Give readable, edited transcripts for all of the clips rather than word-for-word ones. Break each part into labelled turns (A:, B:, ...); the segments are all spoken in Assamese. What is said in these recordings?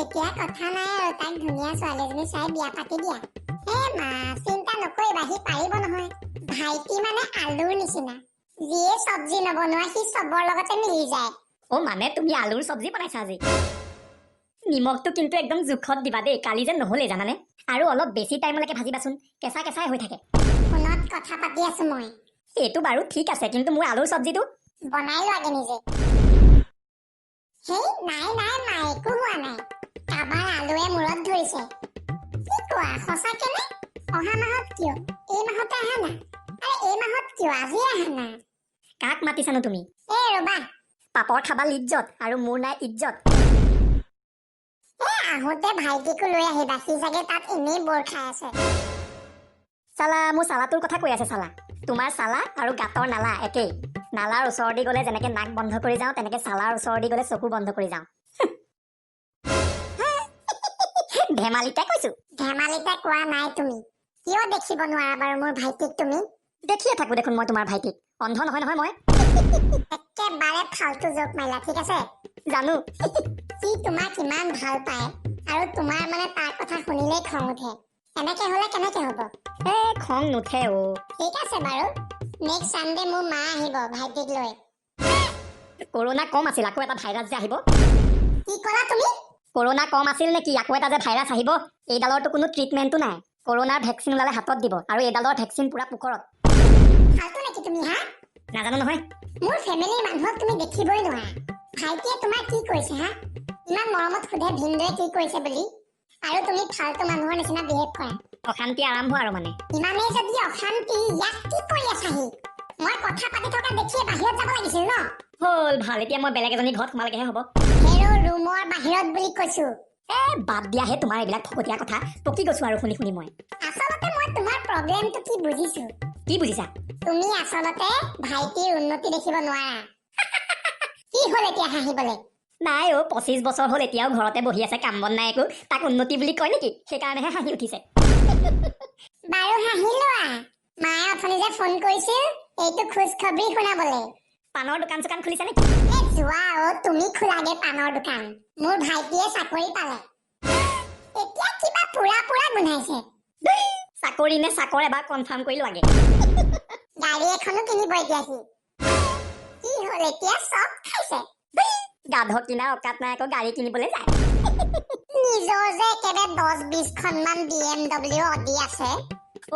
A: এতিয়া কথা নাই আৰু তাক ধুনীয়া ছোৱালীজনী চাই বিয়া পাতি দিয়া। হে মা চিন্তা নকৰিবা, সি পাৰিব নহয়। ভাইটি মানে আলুৰ নিচিনা, যিয়ে চব্জি নবনোৱা সি চবৰ লগতে মিলি যায়।
B: অ মানে তুমি আলুৰ চব্জি বনাইছা আজি? নিমখটো কিন্তু একদম জোখত দিবা দেই, কালি যে নহ'লে জানানে। আৰু অলপ বেছি টাইমলৈকে ভাজিবাচোন, কেঁচা কেঁচাই হৈ থাকে।
A: ফোনত কথা পাতি আছো মই।
B: সেইটো বাৰু ঠিক আছে, কিন্তু মোৰ আলুৰ চব্জিটো
A: বনাই লোৱাগে নিজে। হেই নাই নাই মা, একো হোৱা নাই। কাবাৰ আলুৱে মূৰত ধৰিছে। কি কোৱা, সঁচাকে নে? অহা মাহত কিয়? এই মাহতে আহা না। আৰে এই মাহত কিয়? আজি আহা না।
B: কাক মাতিছানো তুমি?
A: এই ৰবা,
B: পাপৰ খাবা লিজ্জত আৰু মোৰ নাই ইজ্জত।
A: আহোতে ভাইটিকো লৈ আহিবা, সি চাগে তাত এনেই বৰ খাই আছে।
B: চালা, মোৰ চালাটোৰ কথা কৈ আছে চালা। তোমাৰ চালা আৰু গাঁতৰ নালা একেই। নালাৰ ওচৰেদি গ'লে যেনেকে নাক বন্ধ কৰি যাওঁ, তেনেকে চালাৰ ওচৰেদি গ'লে চকু বন্ধ কৰি যাওঁ। ধেমালিতে কৈছো।
A: ধেমালিতে কোৱা নাই তুমি। কিয় দেখিব নোৱাৰা বাৰু মোৰ ভাইটিক তুমি?
B: দেখিয়ে থাকো দেখোন মই তোমাৰ ভাইটিক। অন্ধ নহয় নহয় মই।
A: একেবাৰে ফাল্টু জোক মাৰিলা, ঠিক আছে?
B: জানো।
A: সি তোমাক ইমান ভাল পায় আৰু তোমাৰ মানে তাৰ কথা শুনিলেই খং উঠে। এনেকে হলে কেনেকে হব?
B: খং নুঠে অ।
A: ঠিক আছে বাৰু, নেক্সট চানডে মোৰ মা আহিব ভাইটিক লৈ।
B: কৰোণা কম আছিল, আকৌ এটা ভাইৰাছ যে আহিব।
A: কি ক'লা তুমি?
B: কৰোণা কম আছিল নেকি, আকৌ এটা যে ভাইৰাছ আহিব। এইডালৰতো কোনো ট্ৰিটমেণ্টো নাই। কৰোণাৰ ভেকচিন ওলালে হাতত দিব, আৰু এইডালৰ ভেকচিন পুৰা পুকৰত।
A: ফাল্টু নেকি তুমি হা?
B: নাজানো নহয়।
A: মোৰ ফেমিলিৰ মানুহক তুমি দেখিবই নোৱাৰা। ভাইটিয়ে তোমাৰ কি কৰিছে হা? ইমান মৰমত সোধে ভিনদেউৱে কি কৰিছে বুলি, আৰু তুমি ফাল্টু মানুহৰ নিচিনা বিহেভ কৰা।
B: অশান্তি আৰম্ভ আৰু মানে।
A: ইমানেই যদি অশান্তি, ইয়াত কি কৰি আছাহি? মই কথা পাতি থকা দেখিয়ে বাহিৰত যাব লাগিছিল ন?
B: হ'ল ভাল, এতিয়া মই বেলেগ এজনী ঘৰত সোমালেগেহে হ'ব।
A: হেৰ ৰুমৰ বাহিৰত বুলি কৈছো।
B: বাদ দিয়াহে তোমাৰ এইবিলাক ফকতীয়া কথা, পকি গৈছো আৰু শুনি শুনি মই।
A: আচলতে মই তোমাৰ প্ৰব্লেমটো কি বুজিছো।
B: কি বুজিছা?
A: তুমি আচলতে ভাইটিৰ উন্নতি দেখিব নোৱাৰা। কি হ'ল এতিয়া হাঁহিবলে?
B: নাই অ, 25 বছৰ হ'ল এতিয়াও ঘৰতে বহি আছে, কাম বন নাই একো। তাক উন্নতি বুলি কয় নেকি? সেইকাৰণেহে হাঁহি উঠিছে।
A: বাৰু হাঁহি লোৱা। মায়ে অথনি যে ফোন কৰিছিল, এইটো খোজ খবৰি শুনাবলে।
B: পাণৰ দোকান চোকান খুলিছে নেকি?
A: যোৱা অ, তুমি খোলাগে পাণৰ দোকান। মোৰ ভাইটিয়ে চাকৰি পালে। এতিয়া কিবা পুৰা পুৰা গোন্ধাইছে।
B: চাকৰি নে চাকৰ এবাৰ কনফাৰ্ম কৰি লোৱাগে।
A: গাড়ী এখনো কিনিব এতিয়া সি। কি হ'ল এতিয়া চব খাইছে।
B: গাধ কিনা অকাত নাই, আকৌ গাড়ী কিনিবলৈ যায়।
A: নিজৰ যে একেবাৰে 10-20 খনমান BMW অডি আছে।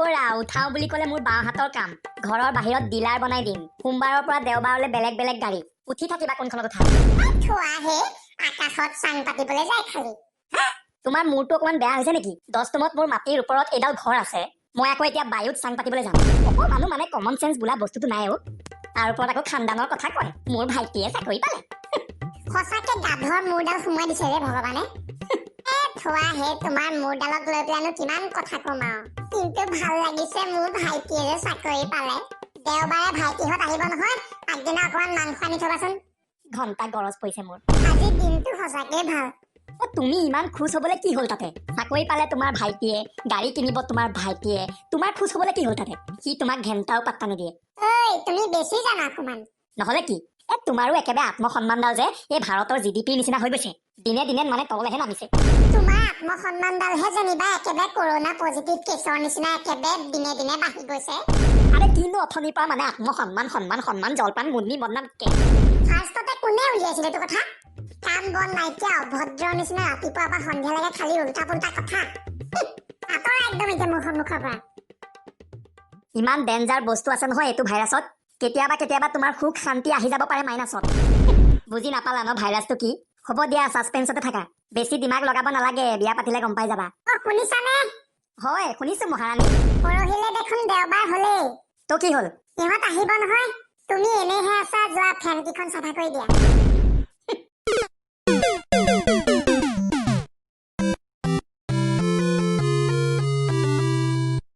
B: ওৰা উঠাও বুলি ক'লে মোৰ বাওঁ হাতৰ কাম। ঘৰৰ বাহিৰত ডিলাৰ বনাই দিম। সোমবাৰৰ পৰা দেওবাৰলৈ বেলেগ বেলেগ গাড়ী। উঠি থাকিবা কোনখনত উঠা।
A: থোৱাহে আকাশত চাং পাতিবলৈ যায় খালি।
B: তোমাৰ মূৰটো অকমান বেয়া হৈছে নেকি? 10 তুমত মোৰ মাটিৰ ওপৰত এডাল ঘৰ আছে। মই আকৌ এতিয়া বায়ুত চাং পাতিবলৈ যাম। অকমানো মানে কমন চেন্স বোলা বস্তুটো নাই অ। তাৰ ওপৰত আকৌ খানদানৰ কথা কয়। মোৰ ভাইটিয়ে চাকৰি পালে।
A: সঁচাকে গাধৰ মূৰডাল সোমাই দিছে ৰে ভগৱানে। থোৱাহে তোমাৰ মূৰডালক লৈ পেলাইনো কিমান কথা কম আৰু। কিন্তু ভাল লাগিছে মোৰ ভাইটিয়ে যে চাকৰি পালে। দেওবাৰে ভাইটিহঁত আহিব নহয়, আগদিনা অকমান মাংস আনি থবাচোন।
B: ঘণ্টা গৰজ পৰিছে মোৰ।
A: আজি দিনটো সঁচাকে ভাল।
B: তুমি ইমান খুচ হবলৈ কি হ'ল তাতে? চাকৰি পালে তোমাৰ ভাইটিয়ে, গাড়ী কিনিব তোমাৰ ভাইটিয়ে, তোমাৰ খুচ হবলৈ কি হ'ল তাতে? সি তোমাক ঘেণ্টাও পাত্তা নিদিয়ে।
A: ঐ তুমি বেছি জানা অকমান।
B: নহলে কি? তোমাৰো একেবাৰে আত্মসন্মানডাল যে এই ভাৰতৰ GDPৰ নিচিনা হৈ গৈছে। দিনে দিনে মানে তললেহে নামিছে।
A: তোমাৰ আত্মসন্মানডালহে যেনিবা একেবাৰে কৰোণা পজিটিভ কেছৰ নিচিনা একেবাৰে দিনে দিনে বাঢ়ি গৈছে।
B: আৰে কিনো অথনিৰ পৰা মানে আত্মসন্মান সন্মান সন্মান জলপান মুন্নি বদনাম কে।
A: ফাৰ্ষ্টতে কোনে উলিয়াইছিল এইটো কথা? কাম বন নাইকিয়া অভদ্ৰৰ নিচিনা ৰাতিপুৱাৰ পৰা সন্ধিয়ালৈকে খালি উল্টা পুল্টা কথা। আঁতৰা একদম এতিয়া মোৰ সন্মুখৰ পৰা।
B: ইমান ডেঞ্জাৰ বস্তু আছে নহয় এইটো ভাইৰাছত। কেতিয়াবা কেতিয়াবা তোমাৰ সুখ শান্তি আহি যাব পাৰে মাইনাছত। বুজি নাপালা ন ভাইৰাছটো কি? হ'ব দিয়া, ছাছপেন্সতে থাকা। বেছি দিমাগ লগাব নালাগে, বিয়া পাতিলে গম পাই যাবা।
A: শুনিছানে?
B: হয় শুনিছো মহাৰাণী।
A: পৰহিলে দেখোন দেওবাৰ হলেই।
B: তো কি হ'ল?
A: ইহঁত আহিব নহয়। তুমি এনেহে আছা, যোৱা ফেন কেইখন চাফা কৰি দিয়া।